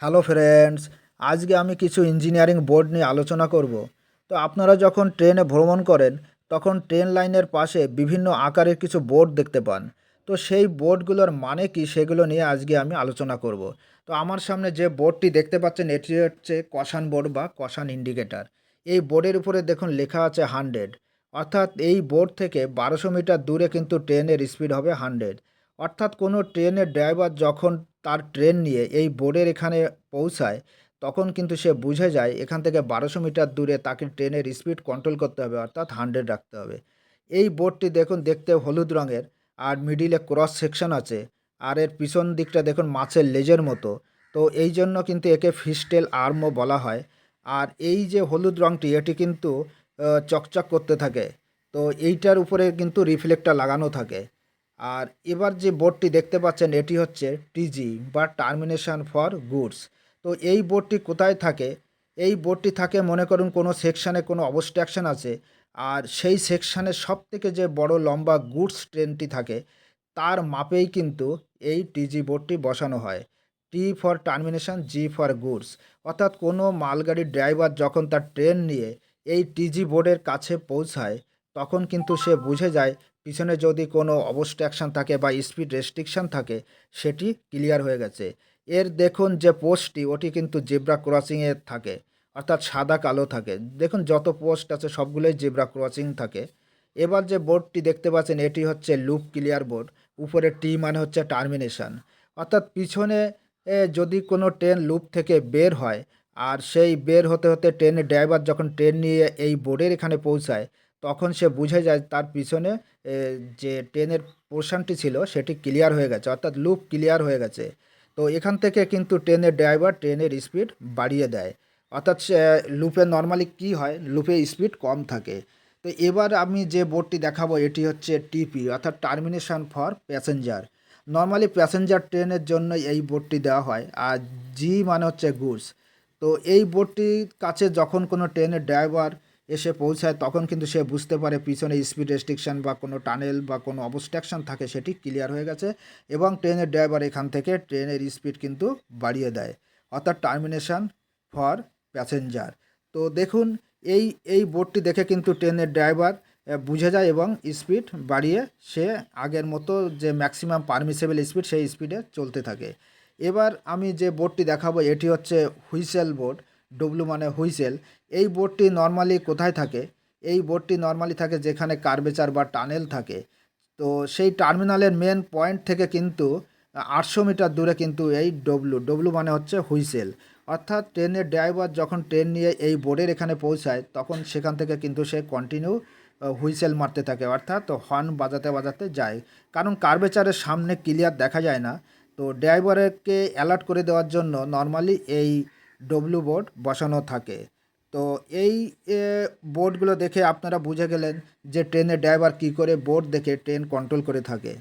Hello friends, আজকে আমি কিছু ইঞ্জিনিয়ারিং বোর্ড নিয়ে আলোচনা করব। তো আপনারা যখন ট্রেনে ভ্রমণ করেন তখন ট্রেন লাইনের পাশে বিভিন্ন আকারের কিছু বোর্ড দেখতে পান। তো সেই বোর্ডগুলোর মানে কি সেগুলো নিয়ে আজকে আমি আলোচনা করব। তো আমার সামনে যে বোর্ডটি দেখতে পাচ্ছেন এটি হচ্ছে কষান বোর্ড বা কষান ইন্ডিকেটর। এই বোর্ডের উপরে দেখুন লেখা আছে 100, অর্থাৎ এই বোর্ড থেকে 1200 মিটার দূরে কিন্তু ট্রেনের স্পিড হবে 100। অর্থাৎ কোনো ট্রেনের ড্রাইভার যখন তার ট্রেন নিয়ে এই বোর্ডের এখানে পৌঁছায় তখন কিন্তু সে বুঝে যায় এখান থেকে 1200 মিটার দূরে তাকে ট্রেনের স্পিড কন্ট্রোল করতে হবে, অর্থাৎ 100 রাখতে হবে। এই বোর্ডটি দেখুন দেখতে হলুদ রঙের, আর মিডিলে ক্রস সেকশন আছে, আর এর পিছন দিকটা দেখুন মাছের লেজের মতো। তো এই জন্য কিন্তু একে ফিশটেল আর্মও বলা হয়। আর এই যে হলুদ রঙটি এটি কিন্তু চকচক করতে থাকে। তো এইটার উপরে কিন্তু রিফ্লেক্টর লাগানো থাকে। আর এবার যে বোর্ডটি দেখতে পাচ্ছেন এটি হচ্ছে টিজি বা টার্মিনেশন ফর গুডস। তো এই বোর্ডটি কোথায় থাকে? এই বোর্ডটি থাকে, মনে করুন কোনো সেকশানে কোনো অবস্ট্রাকশন আছে, আর সেই সেকশানের সব থেকে যে বড় লম্বা গুডস ট্রেনটি থাকে তার মাপেই কিন্তু এই টিজি বোর্ডটি বসানো হয়। T for termination, G for goods. অর্থাৎ কোনো মালগাড়ির ড্রাইভার যখন তার ট্রেন নিয়ে এই টিজি বোর্ডের কাছে পৌঁছায় তখন কিন্তু সে বুঝে যায় পিছনে যদি কোনো অবস্ট্রাকশন থাকে বা স্পিড রেস্ট্রিকশন থাকে সেটি ক্লিয়ার হয়ে গেছে। এর দেখুন যে পোস্টটি ওটি কিন্তু জেব্রা ক্রসিংয়ে থাকে, অর্থাৎ সাদা কালো থাকে। দেখুন যত পোস্ট আছে সবগুলোই জেব্রা ক্রসিং থাকে। এবার যে বোর্ডটি দেখতে পাচ্ছেন এটি হচ্ছে লুপ ক্লিয়ার বোর্ড। উপরে টি মানে হচ্ছে টার্মিনেশন। অর্থাৎ পিছনে যদি কোনো ট্রেন লুপ থেকে বের হয় আর সেই বের হতে হতে ট্রেনের ড্রাইভার যখন ট্রেন নিয়ে এই বোর্ডের এখানে পৌঁছায় তখন সে বুঝে যায় তার পিছনে যে ট্রেনের পোর্শনটি ছিল সেটি ক্লিয়ার হয়ে গেছে, অর্থাৎ লুপ ক্লিয়ার হয়ে গেছে। তো এখান থেকে কিন্তু ট্রেনের ড্রাইভার ট্রেনের স্পিড বাড়িয়ে দেয়। অর্থাৎ সে লুপে নর্মালি কি হয়, লুপে স্পিড কম থাকে। তো এবার আমি যে বোর্ডটি দেখাবো এটি হচ্ছে টিপি, অর্থাৎ termination for passenger. Normally passenger ট্রেনের জন্য এই বোর্ডটি দেওয়া হয়। আর জি মানে হচ্ছে গুডস। তো এই বোর্ডটির কাছে যখন কোনো ট্রেনের ড্রাইভার এসে পৌঁছায় তখন কিন্তু সে বুঝতে পারে পিছনে স্পিড রেস্ট্রিকশন বা কোনো টানেল বা কোনো অবস্ট্রাকশন থাকে সেটি ক্লিয়ার হয়ে গেছে, এবং ট্রেনের ড্রাইভার এখান থেকে ট্রেনের স্পিড কিন্তু বাড়িয়ে দেয়, অর্থাৎ টার্মিনেশন ফর প্যাসেঞ্জার। তো দেখুন এই এই বোর্ডটি দেখে কিন্তু ট্রেনের ড্রাইভার বুঝে যায় এবং স্পিড বাড়িয়ে সে আগের মতো যে ম্যাক্সিমাম পারমিসেবল স্পিড সেই স্পিডে চলতে থাকে। এবার আমি যে বোর্ডটি দেখাবো এটি হচ্ছে হুইসেল বোর্ড। ডব্লু মানে হুইসেল। এই বোর্ডটি নর্মালি কোথায় থাকে? এই বোর্ডটি নর্মালি থাকে যেখানে কার্ভেচার বা টানেল থাকে। তো সেই টার্মিনালের মেন পয়েন্ট থেকে কিন্তু 800 মিটার দূরে কিন্তু এই ডব্লু ডব্লু মানে হচ্ছে হুইসেল। অর্থাৎ ট্রেনের ড্রাইভার যখন ট্রেন নিয়ে এই বোর্ডের এখানে পৌঁছায় তখন সেখান থেকে কিন্তু সে কন্টিনিউ হুইসেল মারতে থাকে, অর্থাৎ হর্ন বাজাতে বাজাতে যায়। কারণ কার্ভেচারের সামনে ক্লিয়ার দেখা যায় না। তো ড্রাইভারকে অ্যালার্ট করে দেওয়ার জন্য নর্মালি এই ডব্লু বোর্ড বসানো থাকে। তো এই বোর্ডগুলো দেখে আপনারা বুঝে গেলেন যে ট্রেনের ড্রাইভার কী করে বোর্ড দেখে ট্রেন কন্ট্রোল করে থাকে।